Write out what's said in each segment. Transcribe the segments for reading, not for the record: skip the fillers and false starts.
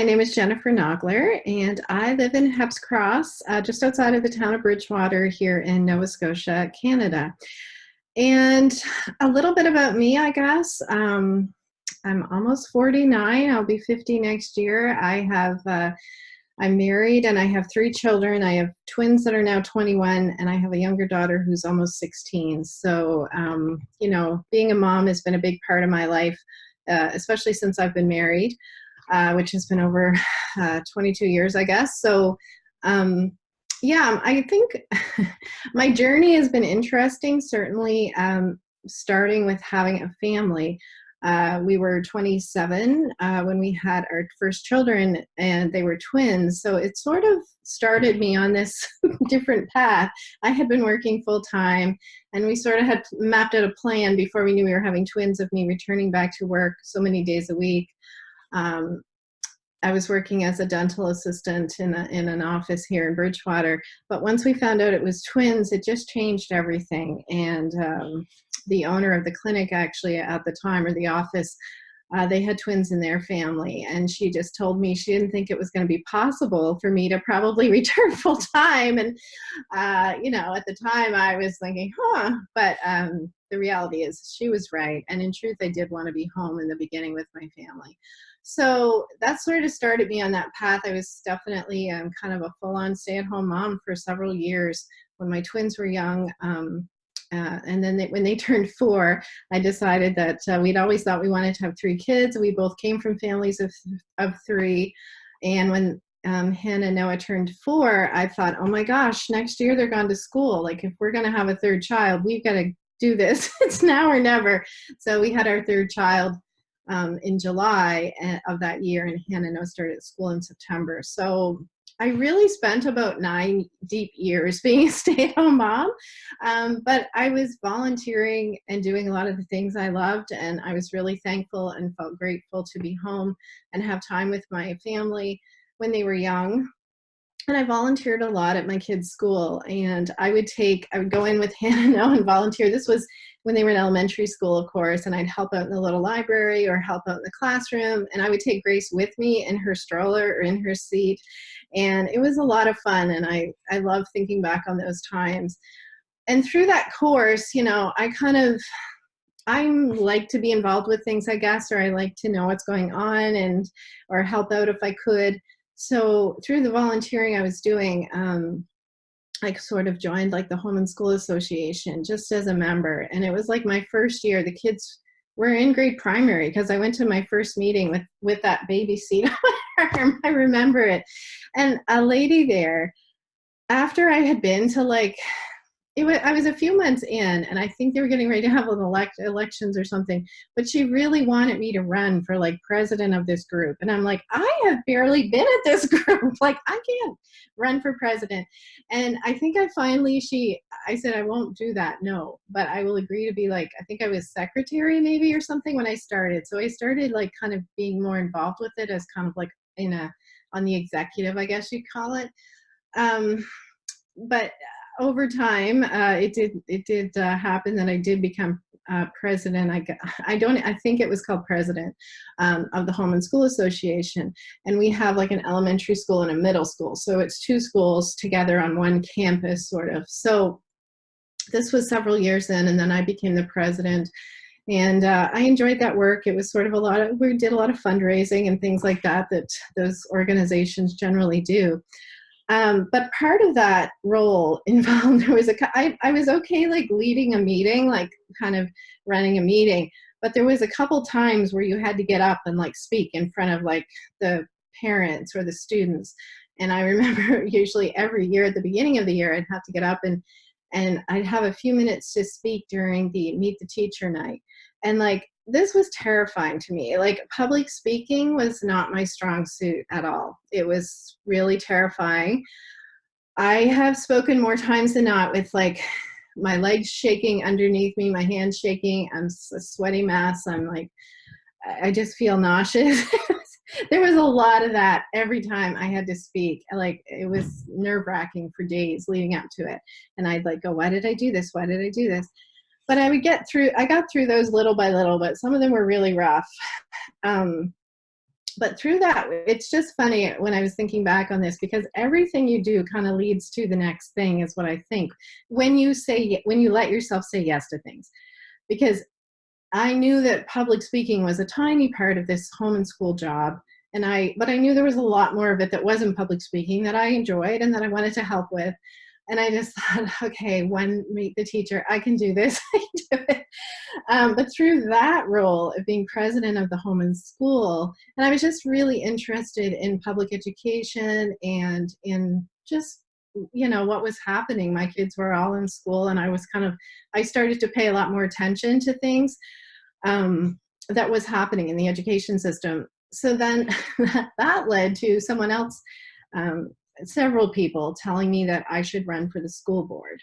my name is Jennifer Naugler, and I live in Hebs Cross, just outside of the town of Bridgewater here in Nova Scotia, Canada. And a little bit about me, I guess. I'm almost 49. I'll be 50 next year. I'm married and I have three children. I have twins that are now 21, and I have a younger daughter who's almost 16. So, being a mom has been a big part of my life, especially since I've been married, which has been over 22 years, I guess. So, I think my journey has been interesting, certainly starting with having a family. We were 27 when we had our first children, and they were twins. So it sort of started me on this different path. I had been working full time, and we sort of had mapped out a plan before we knew we were having twins of me returning back to work so many days a week. I was working as a dental assistant in an office here in Bridgewater. But once we found out it was twins, it just changed everything. And the owner of the clinic actually at the time, or the office, they had twins in their family. And she just told me she didn't think it was going to be possible for me to probably return full time. And, at the time I was thinking, but the reality is she was right. And in truth, I did want to be home in the beginning with my family. So that sort of started me on that path. I was definitely kind of a full-on stay-at-home mom for several years when my twins were young. And then when they turned 4, I decided that we'd always thought we wanted to have 3 kids. We both came from families of 3. And when Hannah and Noah turned 4, I thought, oh my gosh, next year they're gone to school. Like, if we're going to have a 3rd child, we've got to do this. It's now or never. So we had our 3rd child in July of that year, and Hannah and Noah started school in September. So I really spent about 9 deep years being a stay-at-home mom, but I was volunteering and doing a lot of the things I loved, and I was really thankful and felt grateful to be home and have time with my family when they were young. And I volunteered a lot at my kids' school, and I would go in with Hannah and Noah and volunteer. This was when they were in elementary school, of course, and I'd help out in the little library or help out in the classroom, and I would take Grace with me in her stroller or in her seat, and it was a lot of fun, and I love thinking back on those times. And through that course, I like to be involved with things, I guess, or I like to know what's going on or help out if I could. So through the volunteering I was doing, I sort of joined like the Home and School Association just as a member. And it was like my first year. The kids were in grade primary because I went to my first meeting with that baby seat on my arm. I remember it. And a lady there, after I had been to I was a few months in, and I think they were getting ready to have elections or something, but she really wanted me to run for president of this group. And I'm like, I have barely been at this group. I can't run for president. And I think I said, I won't do that. No, but I will agree to be I think I was secretary maybe or something when I started. So I started kind of being more involved with it as kind of on the executive, I guess you'd call it. But over time, it did happen that I did become president. I think it was called president of the Home and School Association, and we have an elementary school and a middle school, so it's 2 schools together on one campus, sort of. So this was several years in, and then I became the president, and I enjoyed that work. It was sort of we did a lot of fundraising and things like that those organizations generally do. But part of that role involved, I was okay, leading a meeting, kind of running a meeting, but there was a couple times where you had to get up and speak in front of the parents or the students. And I remember usually every year at the beginning of the year, I'd have to get up and I'd have a few minutes to speak during the Meet the Teacher night. And this was terrifying to me. Public speaking was not my strong suit at all. It was really terrifying. I have spoken more times than not with my legs shaking underneath me, my hands shaking. I'm a sweaty mess. I just feel nauseous. There was a lot of that every time I had to speak. It was nerve-wracking for days leading up to it. And I'd go, why did I do this? Why did I do this? But I got through those little by little, but some of them were really rough. But through that, it's just funny when I was thinking back on this, because everything you do kind of leads to the next thing, is what I think, when you let yourself say yes to things. Because I knew that public speaking was a tiny part of this home and school job. But I knew there was a lot more of it that wasn't public speaking that I enjoyed and that I wanted to help with. And I just thought, okay, meet the teacher, I can do this. I can do it. But through that role of being president of the home and school, and I was just really interested in public education and in just, what was happening. My kids were all in school, and I started to pay a lot more attention to things that was happening in the education system. So then that led to someone else, several people telling me that I should run for the school board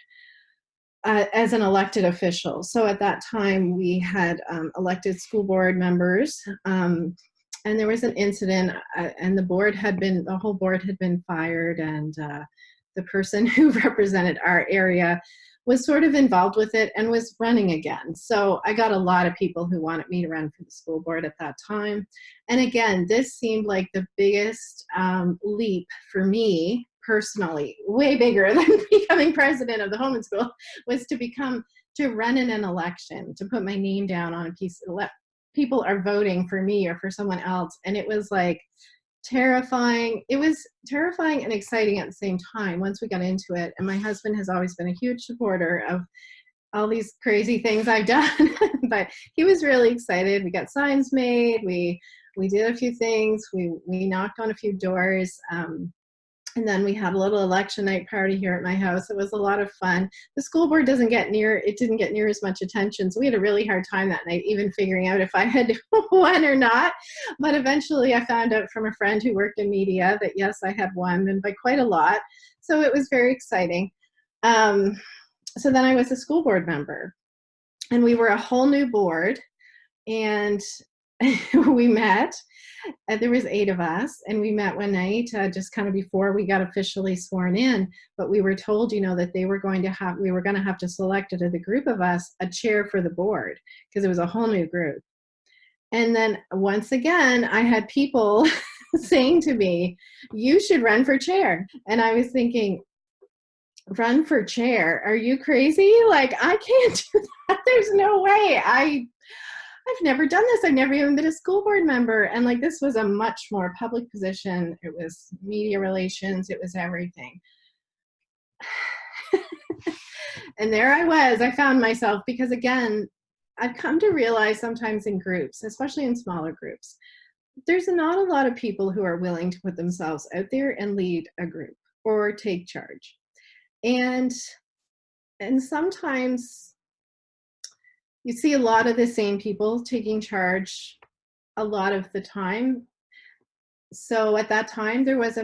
as an elected official. So at that time, we had elected school board members, and there was an incident, and the whole board had been fired, and the person who represented our area was sort of involved with it and was running again. So I got a lot of people who wanted me to run for the school board at that time. And again, this seemed like the biggest leap for me personally, way bigger than becoming president of the home and school, was to run in an election, to put my name down on a piece of people are voting for me or for someone else. And it was like terrifying. It was terrifying and exciting at the same time once we got into it. And my husband has always been a huge supporter of all these crazy things I've done, but he was really excited. We got signs made. We did a few things. We knocked on a few doors. And then we had a little election night party here at my house. It was a lot of fun. The school board didn't get near as much attention. So we had a really hard time that night, even figuring out if I had won or not. But eventually I found out from a friend who worked in media that yes, I had won, and by quite a lot. So it was very exciting. So then I was a school board member, and we were a whole new board, and we met. There was 8 of us, and we met one night just kind of before we got officially sworn in. But we were told, that we were going to have to select out of the group of us a chair for the board, because it was a whole new group. And then once again, I had people saying to me, "You should run for chair." And I was thinking, run for chair? Are you crazy? Like, I can't do that. There's no way. I've never done this. I've never even been a school board member. And like, this was a much more public position. It was media relations. It was everything. And there I was. I found myself, because again, I've come to realize sometimes in groups, especially in smaller groups, there's not a lot of people who are willing to put themselves out there and lead a group or take charge. And sometimes you see a lot of the same people taking charge a lot of the time. So at that time, there was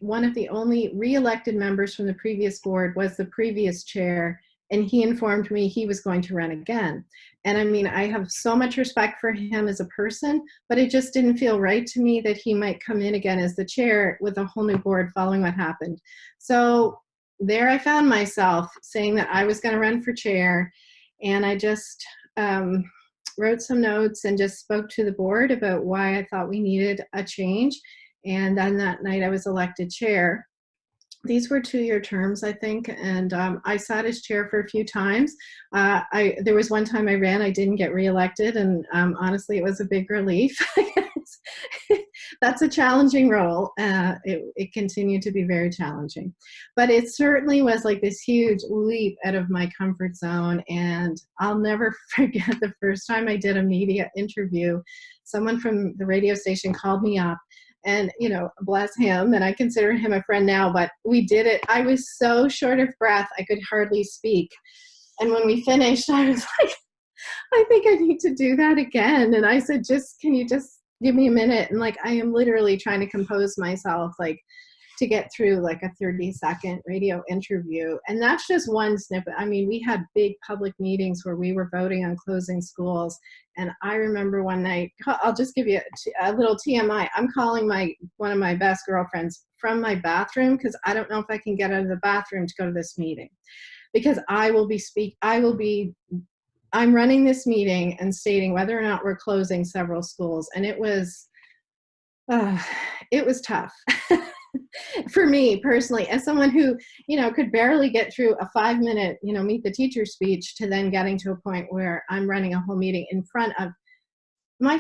one of the only re-elected members from the previous board was the previous chair, and he informed me he was going to run again. And I mean, I have so much respect for him as a person, but it just didn't feel right to me that he might come in again as the chair with a whole new board following what happened. So there I found myself saying that I was going to run for chair, and I just wrote some notes and just spoke to the board about why I thought we needed a change. And then that night I was elected chair. These were 2-year terms, I think, and I sat as chair for a few times. There was one time I ran, I didn't get reelected, and honestly, it was a big relief. That's a challenging role. It continued to be very challenging, but it certainly was like this huge leap out of my comfort zone. And I'll never forget the first time I did a media interview. Someone from the radio station called me up, and bless him, and I consider him a friend now, but we did it. I was so short of breath, I could hardly speak. And when we finished, I was like, I think I need to do that again. And I said, can you just give me a minute? And like, I am literally trying to compose myself, like, to get through like a 30-second radio interview. And that's just one snippet. I mean, we had big public meetings where we were voting on closing schools. And I remember one night, I'll just give you a little TMI. I'm calling one of my best girlfriends from my bathroom, because I don't know if I can get out of the bathroom to go to this meeting, because I'm running this meeting and stating whether or not we're closing several schools. And it was Uh, it was tough for me personally, as someone who, could barely get through a 5-minute, meet the teacher speech, to then getting to a point where I'm running a whole meeting in front of my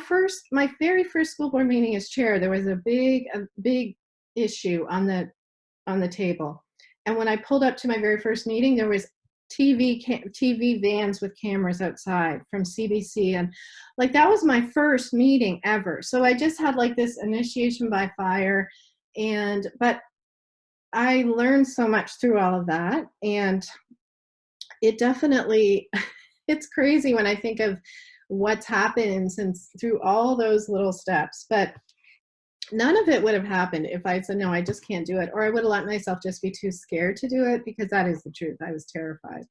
very first school board meeting as chair. There was a big issue on the table. And when I pulled up to my very first meeting, there was TV vans with cameras outside from CBC, and like that was my first meeting ever. So I just had like this initiation by fire, but I learned so much through all of that, and it definitely it's crazy when I think of what's happened since through all those little steps. But none of it would have happened if I said, no, I just can't do it. Or I would have let myself just be too scared to do it, because that is the truth. I was terrified.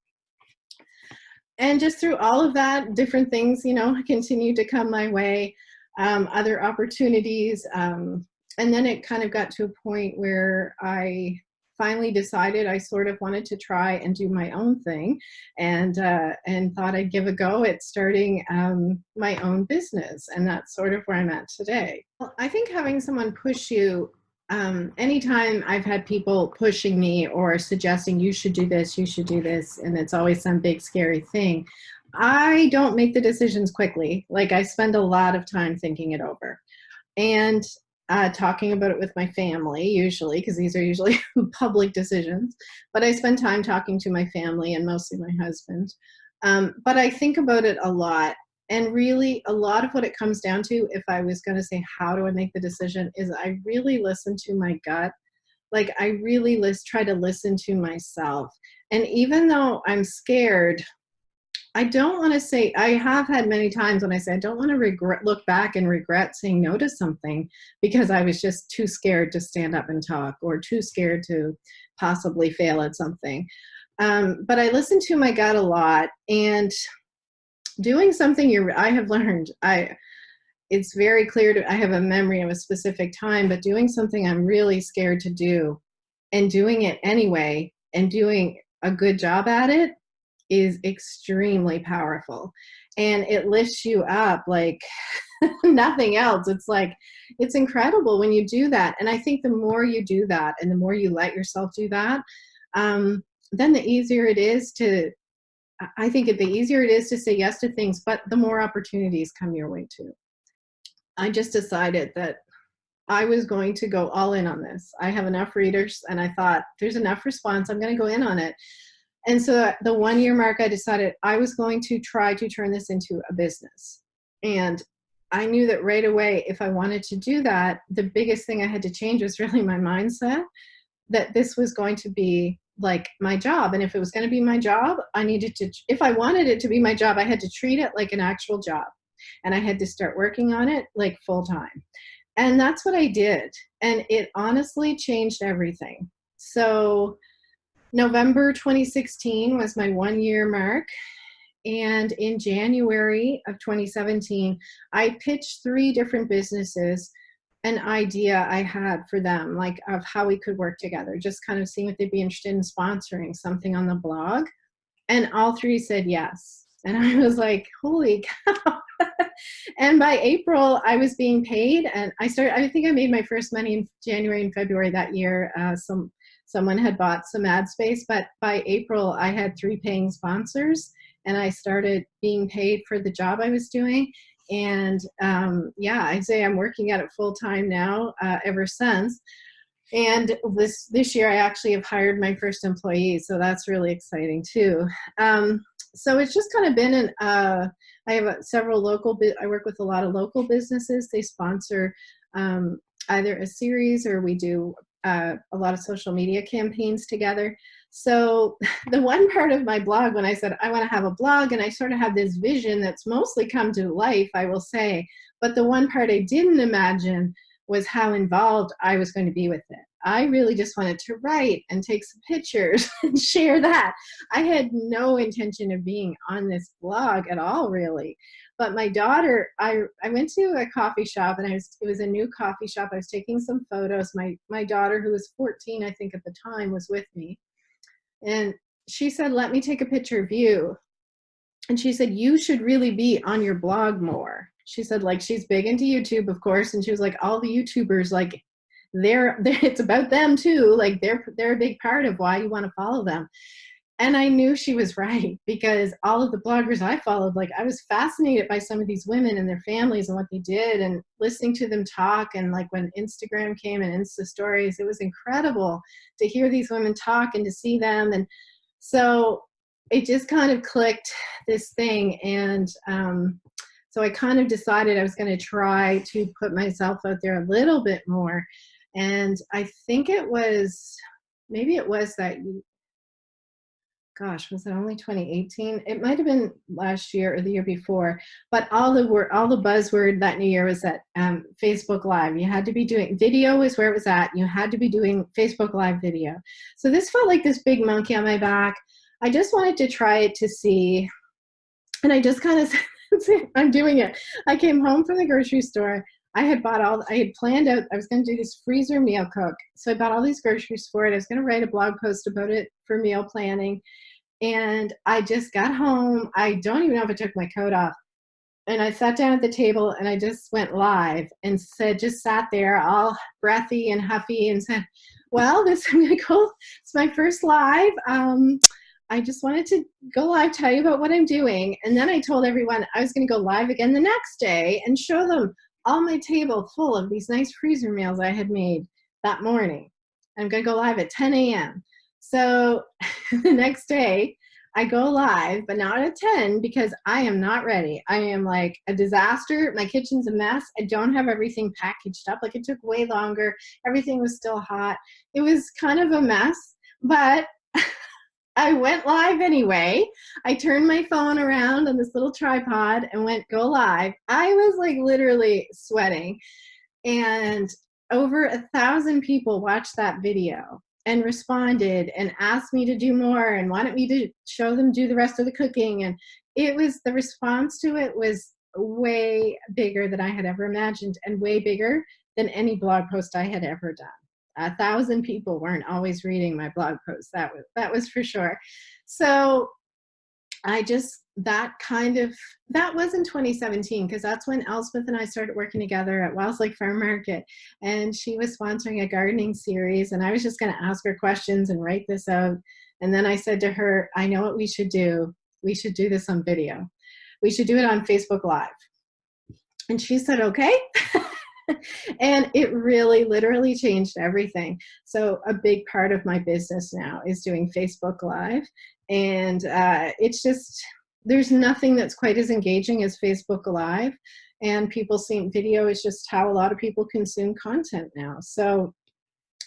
And just through all of that, different things, continued to come my way, other opportunities. And then it kind of got to a point where I finally decided I sort of wanted to try and do my own thing, and thought I'd give a go at starting my own business. And that's sort of where I'm at today. Well, I think having someone push you, anytime I've had people pushing me or suggesting you should do this, and it's always some big scary thing, I don't make the decisions quickly. Like, I spend a lot of time thinking it over, and talking about it with my family, usually, because these are usually public decisions. But I spend time talking to my family, and mostly my husband. But I think about it a lot. And really, a lot of what it comes down to, if I was going to say, how do I make the decision, is I really listen to my gut. Like, I really try to listen to myself. And even though I'm scared, I don't want to say, I have had many times when I say I don't want to look back and regret saying no to something, because I was just too scared to stand up and talk, or too scared to possibly fail at something. But I listen to my gut a lot, and doing something I have learned, it's very clear I have a memory of a specific time, but doing something I'm really scared to do, and doing it anyway, and doing a good job at it, is extremely powerful. And it lifts you up like nothing else. It's incredible when you do that. And I think the more you do that, and the more you let yourself do that, then the easier it is to say yes to things, but the more opportunities come your way too. I just decided that I was going to go all in on this. I have enough readers, and I thought, there's enough response, I'm going to go in on it. And so at the 1-year mark, I decided I was going to try to turn this into a business. And I knew that right away, if I wanted to do that, the biggest thing I had to change was really my mindset, that this was going to be like my job. And if it was going to be my job, if I wanted it to be my job, I had to treat it like an actual job. And I had to start working on it like full time. And that's what I did. And it honestly changed everything. So November 2016 was my 1-year mark. And in January of 2017, I pitched 3 different businesses an idea I had for them, like of how we could work together, just kind of seeing if they'd be interested in sponsoring something on the blog. And all 3 said yes. And I was like, holy cow. And by April, I was being paid. And I think I made my first money in January and February that year. Someone had bought some ad space, but by April, I had 3 paying sponsors, and I started being paid for the job I was doing. And I'd say I'm working at it full time now, ever since. And this year, I actually have hired my first employee, so that's really exciting too. So it's just kind of been I have several I work with a lot of local businesses. They sponsor either a series, or we do a lot of social media campaigns together. So the one part of my blog, when I said I want to have a blog, and I sort of have this vision that's mostly come to life, I will say, but the one part I didn't imagine was how involved I was going to be with it. I really just wanted to write and take some pictures and share that. I had no intention of being on this blog at all, really. But my daughter, I went to a coffee shop, and it was a new coffee shop. I was taking some photos. My daughter, who was 14, I think at the time, was with me. And she said, let me take a picture of you. And she said, you should really be on your blog more. she said, like, she's big into YouTube, of course, and she was like, all the YouTubers, like, they're it's about them too. Like, they're a big part of why you want to follow them. And I knew she was right, because all of the bloggers I followed, like, I was fascinated by some of these women and their families and what they did, and listening to them talk. And like when Instagram came and Insta stories, it was incredible to hear these women talk and to see them. And so it just kind of clicked, this thing. And so I kind of decided I was going to try to put myself out there a little bit more. And I think it was, maybe it was that, gosh, was it only 2018? It might have been last year or the year before. But all the buzzword that new year was that Facebook Live. You had to be doing video, is where it was at. You had to be doing Facebook Live video. So this felt like this big monkey on my back. I just wanted to try it to see, and I just kind of said, I'm doing it. I came home from the grocery store. I had planned out, I was going to do this freezer meal cook. So I bought all these groceries for it. I was going to write a blog post about it for meal planning. And I just got home. I don't even know if I took my coat off. And I sat down at the table and I just went live and just sat there all breathy and huffy and said, well, I'm going to go, it's my first live. I just wanted to go live, tell you about what I'm doing. And then I told everyone I was going to go live again the next day and show them all my table full of these nice freezer meals I had made that morning. I'm going to go live at 10 a.m. So the next day I go live, but not at 10, because I am not ready. I am like a disaster. My kitchen's a mess. I don't have everything packaged up. Like, it took way longer. Everything was still hot. It was kind of a mess, but I went live anyway. I turned my phone around on this little tripod and went go live. I was like literally sweating. And over 1,000 people watched that video and responded and asked me to do more and wanted me to show them do the rest of the cooking. And the response to it was way bigger than I had ever imagined, and way bigger than any blog post I had ever done. 1,000 people weren't always reading my blog posts. That was for sure. So I just, that was in 2017, because that's when Elspeth and I started working together at Wells Lake Farm Market, and she was sponsoring a gardening series, and I was just going to ask her questions and write this out. And then I said to her, I know what we should do. We should do this on video. We should do it on Facebook Live. And she said, okay. And it really literally changed everything. So a big part of my business now is doing Facebook Live. And it's just, there's nothing that's quite as engaging as Facebook Live. And people seeing video is just how a lot of people consume content now. So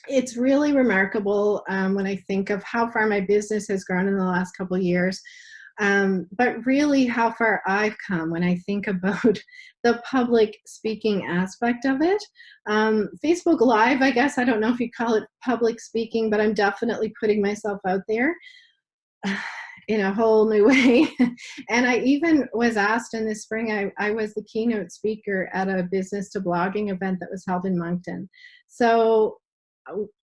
it's really remarkable when I think of how far my business has grown in the last couple of years. But really how far I've come when I think about the public speaking aspect of it. Facebook Live, I guess, I don't know if you call it public speaking, but I'm definitely putting myself out there in a whole new way. And I even was asked in the spring, I was the keynote speaker at a business to blogging event that was held in Moncton. So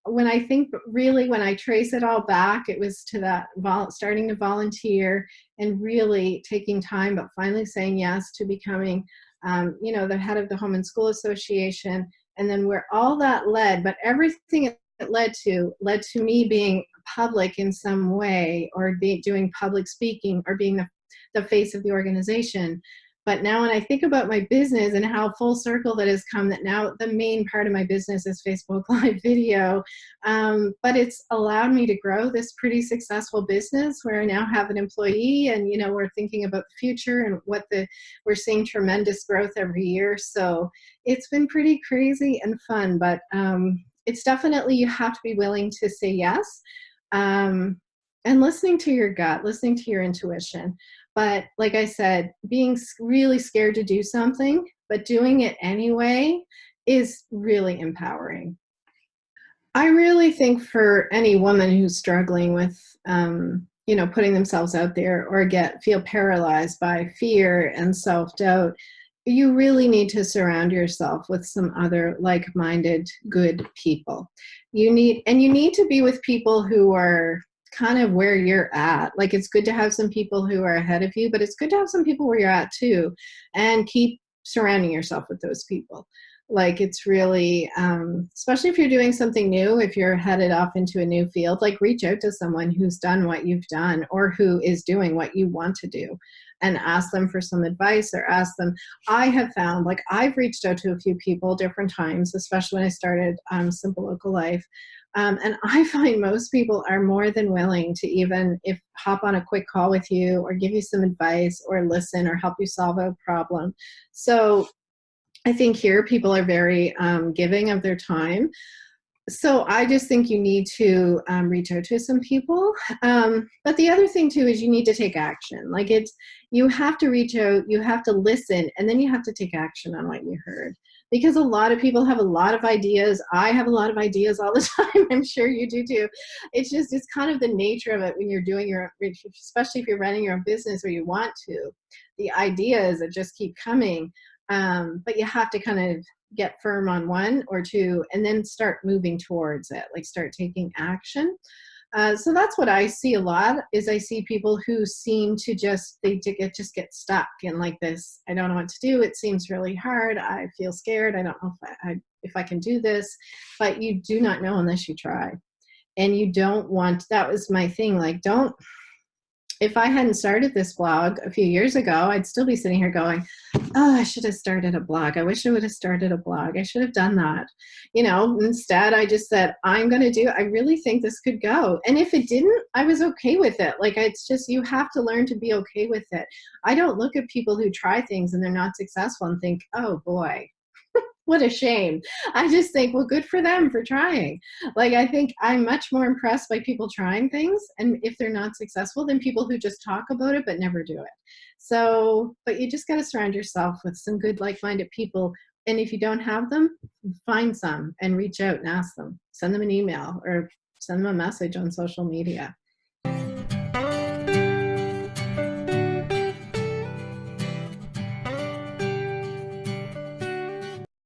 when I think, really, when I trace it all back, it was to that starting to volunteer and really taking time, but finally saying yes to becoming, the head of the Home and School Association, and then where all that led, but everything it led to me being public in some way, or doing public speaking, or being the face of the organization. But now when I think about my business and how full circle that has come, that now the main part of my business is Facebook Live video, but it's allowed me to grow this pretty successful business where I now have an employee, and we're thinking about the future, and we're seeing tremendous growth every year. So it's been pretty crazy and fun, but it's definitely, you have to be willing to say yes, and listening to your gut, listening to your intuition. But like I said, being really scared to do something, but doing it anyway is really empowering. I really think for any woman who's struggling with, putting themselves out there, or feel paralyzed by fear and self-doubt, you really need to surround yourself with some other like-minded, good people. You need to be with people who are kind of where you're at. Like, it's good to have some people who are ahead of you, but it's good to have some people where you're at too, and keep surrounding yourself with those people. Like, it's really, especially if you're doing something new, if you're headed off into a new field, like, reach out to someone who's done what you've done or who is doing what you want to do, and ask them for some advice, or ask them. I have found, like, I've reached out to a few people different times, especially when I started Simple Local Life. And I find most people are more than willing to even if hop on a quick call with you, or give you some advice, or listen, or help you solve a problem. So I think here people are very giving of their time. So I just think you need to reach out to some people. But the other thing too is you need to take action. Like, you have to reach out, you have to listen, and then you have to take action on what you heard. Because a lot of people have a lot of ideas. I have a lot of ideas all the time. I'm sure you do too. It's kind of the nature of it when you're doing especially if you're running your own business or you want to. The ideas that just keep coming. But you have to kind of get firm on one or two, and then start moving towards it, like start taking action. So that's what I see a lot, is I see people who seem to just get stuck in like this, I don't know what to do, it seems really hard, I feel scared, I don't know if I can do this. But you do not know unless you try. And you don't want, that was my thing, like, don't, if I hadn't started this blog a few years ago, I'd still be sitting here going, oh, I should have started a blog. I wish I would have started a blog. I should have done that. Instead, I just said, I really think this could go. And if it didn't, I was okay with it. Like, it's just, you have to learn to be okay with it. I don't look at people who try things and they're not successful and think, oh boy, what a shame. I just think, well, good for them for trying. Like, I think I'm much more impressed by people trying things, and if they're not successful, than people who just talk about it but never do it. So, but you just got to surround yourself with some good, like-minded people. And if you don't have them, find some and reach out and ask them. Send them an email or send them a message on social media.